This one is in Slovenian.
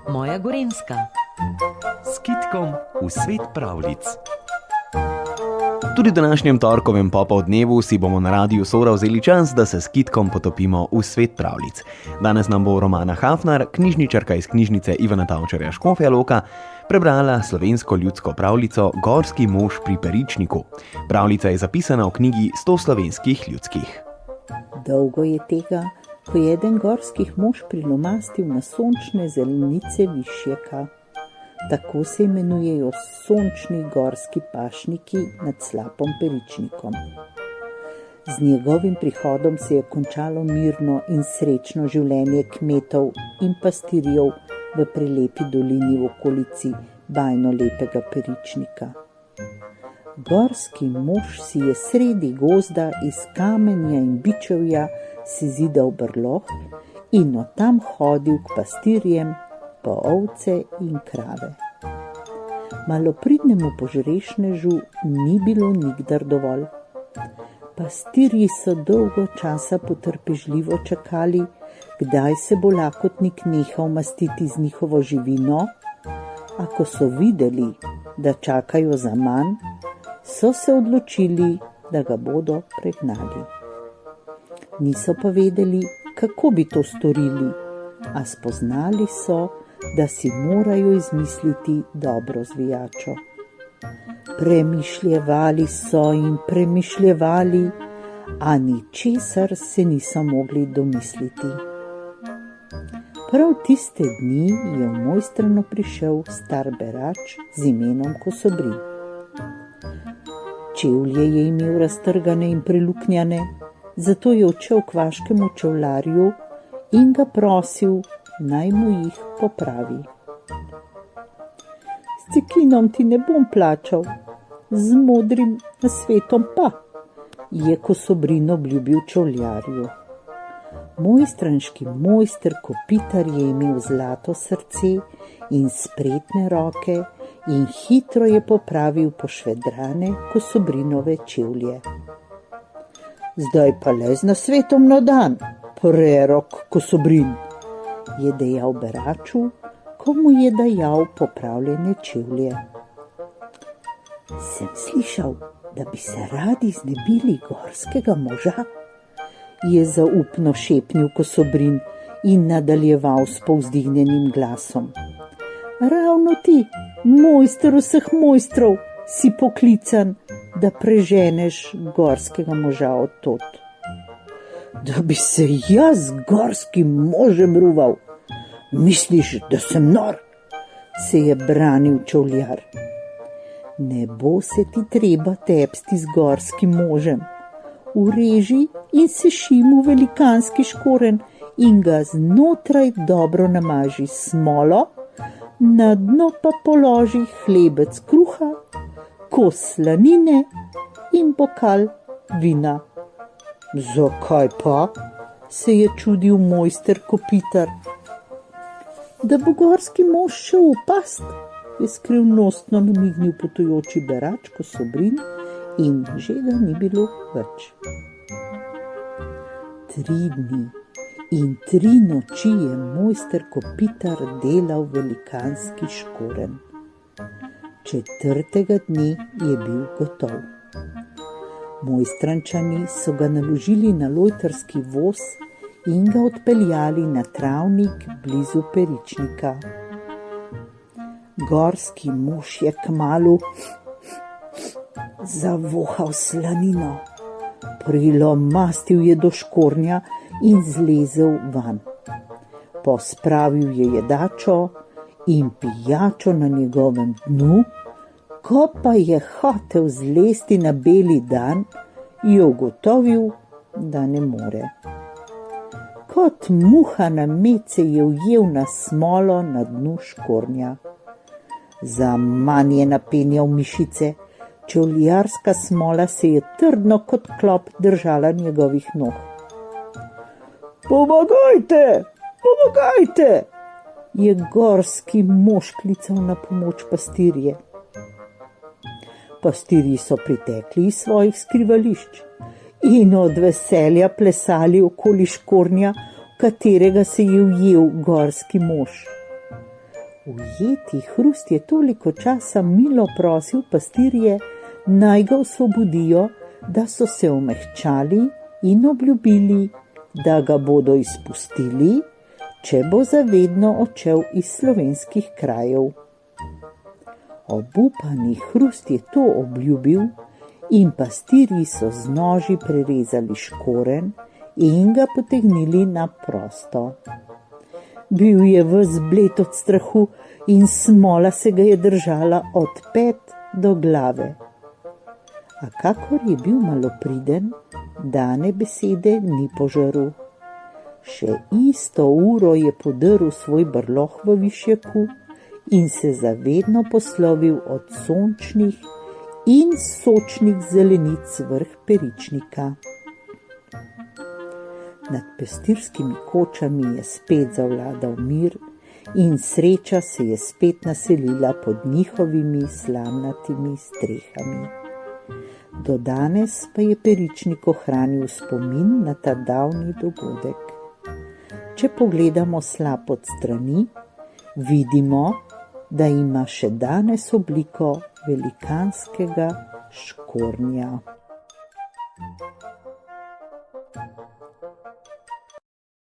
Moja Gorenjska. S Kitkom v svet pravljic. Tudi v današnjem torkovem popoldnevu si bomo na Radiu Sora vzeli čas, da se s Kitkom potopimo v svet pravljic. Danes nam bo Romana Hafnar, knjižničarka iz knjižnice Ivana Tavčarja Škofja Loka, prebrala slovensko ljudsko pravljico Gorski mož pri Peričniku. Pravljica je zapisana v knjigi 100 slovenskih ljudskih. Dolgo je tega, ko je eden gorskih mož prilomastil na sončne zelenice višjeka. Tako se imenujejo sončni gorski pašniki nad slapom Peričnikom. Z njegovim prihodom se je končalo mirno in srečno življenje kmetov in pastirjev v prelepi dolini v okolici bajno lepega Peričnika. Gorski mož si je sredi gozda iz kamenja in bičevja sezidal brlog in od tam hodil k pastirjem po ovce in krave. Malopridnemu požrešnežu ni bilo nikdar dovolj. Pastirji so dolgo časa potrpežljivo čakali, kdaj se bo lakotnik nehal mastiti z njihovo živino, a ko so videli, da čakajo za manj, so se odločili, da ga bodo pregnali. Niso pa vedeli, kako bi to storili, a spoznali so, da si morajo izmisliti dobro zvijačo. Premišljevali so in premišljevali, a ničesar se niso mogli domisliti. Prav tiste dni je v Mojstrano prišel star berač z imenom Kosobrin. Čevlje je imel raztrgane in preluknjane, zato je odšel k vaškemu čevljarju in ga prosil, naj mu jih popravi. S cekinom ti ne bom plačal, z modrim nasvetom pa, je Kosobrin obljubil čevljarju. Mojstranški mojster Kopitar je imel zlato srce in spretne roke in hitro je popravil pošvedrane Kosobrinove čevlje. Zdaj pa le z nasvetom na dan, prerok Kosobrin, je dejal beraču, ko mu je dajal popravljene čevlje. Sem slišal, da bi se radi znebili gorskega moža, je zaupno šepnil Kosobrin in nadaljeval s povzdignjenim glasom. Ravno ti, mojster vseh mojstrov, si poklican, da preženeš gorskega moža od tod. Da bi se jaz z gorskim možem ruval? Misliš, da sem nor? Se je branil čevljar. Ne bo se ti treba tepsti z gorskim možem. Ureži in seši mu velikanski škoren in ga znotraj dobro namaži smolo, na dno pa položi hlebec kruha, kos slanine in bokal vina. Zakaj pa? Se je čudil mojster Kopitar. Da bo gorski mož šel v past, je skrivnostno namignil potujoči berač Kosobrin in že ga ni bilo več. 3 dni in 3 noči je mojster Kopitar delal velikanski škoren. 4. dne je bil gotov. Mojstrančani so ga naložili na lojtrski voz in ga odpeljali na travnik blizu Peričnika. Gorski mož je kmalu zavohal slanino, prilomastil je do škornja in zlezel van. Pospravil je jedačo in pijačo na njegovem dnu, ko pa je hotel zlesti na beli dan, je ugotovil, da ne more. Kot muha na med se je ujel na smolo na dnu škornja. Zaman je napenjal mišice, čevljarska smola se je trdno kot klop držala njegovih nog. Pomagajte, pomagajte, je gorski mož klical na pomoč pastirje. Pastirji so pritekli iz svojih skrivališč in od veselja plesali okoli škornja, v katerega se je ujel gorski mož. Ujeti Hrust je toliko časa milo prosil pastirje, naj ga osvobodijo, da so se omehčali in obljubili, da ga bodo izpustili, če bo zavedno odšel iz slovenskih krajev. Obupani Hrust je to obljubil in pastirji so z noži prerezali škorenj in ga potegnili na prosto. Bil je ves bled od strahu in smola se ga je držala od pet do glave. A kakor je bil malopriden, dane besede ni požaril. Še isto uro je podrl svoj brloh v višjaku in se zavedno poslovil od sončnih in sočnih zelenic vrh Peričnika. Nad pastirskimi kočami je spet zavladal mir in sreča se je spet naselila pod njihovimi slamnatimi strehami. Do danes pa je Peričnik ohranil spomin na ta davni dogodek. Če pogledamo slap od strani, vidimo, da ima še danes obliko velikanskega škornja.